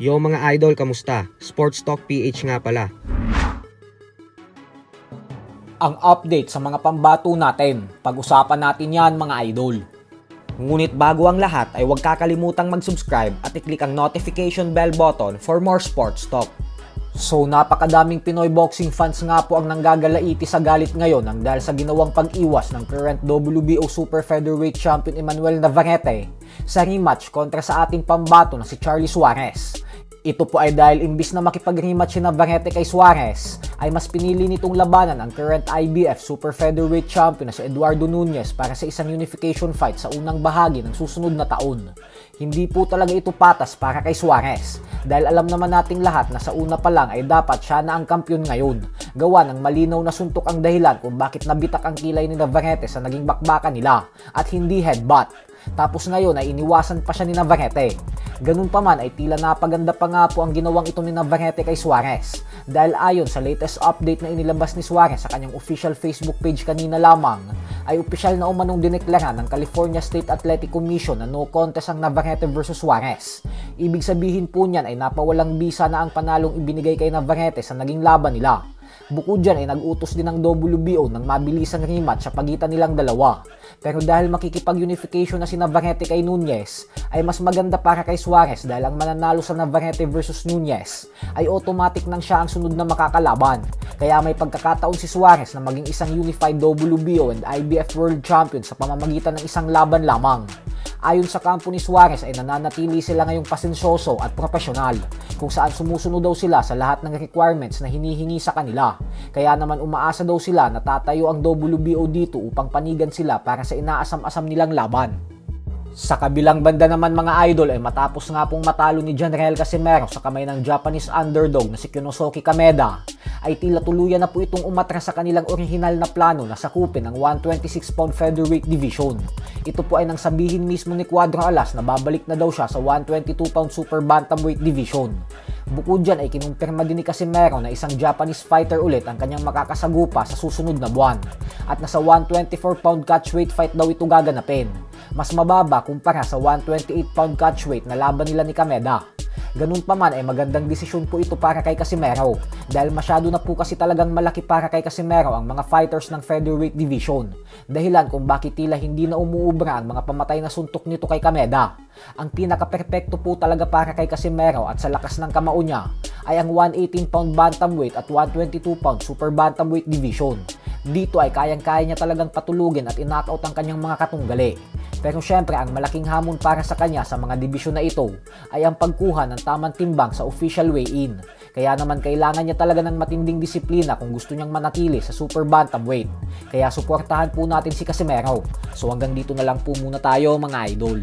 Yo mga idol, kamusta? Sports Talk PH nga pala. Ang update sa mga pambato natin. Pag-usapan natin yan mga idol. Ngunit bago ang lahat ay huwag kakalimutang mag-subscribe at i-click ang notification bell button for more sports talk. So napakadaming Pinoy boxing fans nga po ang nanggagalaiti sa galit ngayon ang dahil sa ginawang pag-iwas ng current WBO Super Featherweight Champion Emmanuel Navarrete sa rematch kontra sa ating pambato na si Charlie Suarez. Ito po ay dahil imbis na makipag-rematch si Navarrete kay Suarez, ay mas pinili nitong labanan ang current IBF Super Featherweight Champion na si Eduardo Nunez para sa isang unification fight sa unang bahagi ng susunod na taon. Hindi po talaga ito patas para kay Suarez, dahil alam naman nating lahat na sa una pa lang ay dapat siya na ang kampiyon ngayon. Gawa ng malinaw na suntok ang dahilan kung bakit nabitak ang kilay ni Navarrete sa naging bakbakan nila at hindi headbutt. Tapos ngayon ay iniwasan pa siya ni Navarrete. Ganun pa man ay tila napaganda pa nga po ang ginawang ito ni Navarrete kay Suarez. Dahil ayon sa latest update na inilabas ni Suarez sa kanyang official Facebook page kanina lamang, ay opisyal na umanong dineklara ng California State Athletic Commission na no contest ang Navarrete versus Suarez. Ibig sabihin po niyan ay napawalang bisa na ang panalong ibinigay kay Navarrete sa naging laban nila. Bukod dyan ay nag-utos din ng WBO ng mabilisang rematch sa pagitan nilang dalawa. Pero dahil makikipag-unification na si Navarrete kay Nunez, ay mas maganda para kay Suarez dahil ang mananalo sa Navarrete versus Nunez ay automatic nang siya ang sunod na makakalaban. Kaya may pagkakataon si Suarez na maging isang unified WBO and IBF World Champion sa pamamagitan ng isang laban lamang. Ayon sa kampo ni Suarez ay nananatili sila ngayong pasensyoso at profesional kung saan sumusunod daw sila sa lahat ng requirements na hinihingi sa kanila. Kaya naman umaasa daw sila na tatayo ang WBO dito upang panigan sila para sa inaasam-asam nilang laban. Sa kabilang banda naman mga idol ay matapos nga pong matalo ni Janrael Casimero sa kamay ng Japanese underdog na si Konosuke Kameda, ay tila tuluyan na po itong umatras sa kanilang orihinal na plano na sakupin ang 126-pound featherweight division. Ito po ay nang sabihin mismo ni Cuadro Alas na babalik na daw siya sa 122-pound super bantamweight division. Bukod dyan ay kinumpirma din ni Casimero na isang Japanese fighter ulit ang kanyang makakasagupa sa susunod na buwan at nasa 124-pound catchweight fight daw ito gaganapin. Mas mababa kumpara sa 128-pound catchweight na laban nila ni Kameda. Ganun pa man ay magandang desisyon po ito para kay Casimero dahil masyado na po kasi talagang malaki para kay Casimero ang mga fighters ng featherweight division. Dahilan kung bakit tila hindi na umuubra ang mga pamatay na suntok nito kay Kameda. Ang pinaka-perpekto po talaga para kay Casimero at sa lakas ng kamao niya ay ang 118-pound bantamweight at 122-pound super bantamweight division. Dito ay kayang-kaya niya talagang patulugin at inknockout ang kanyang mga katunggali. Pero syempre ang malaking hamon para sa kanya sa mga dibisyon na ito ay ang pagkuha ng tamang timbang sa official weigh-in. Kaya naman kailangan niya talaga ng matinding disiplina kung gusto niyang manatili sa super bantamweight. Kaya suportahan po natin si Casimero. So hanggang dito na lang po muna tayo mga idol.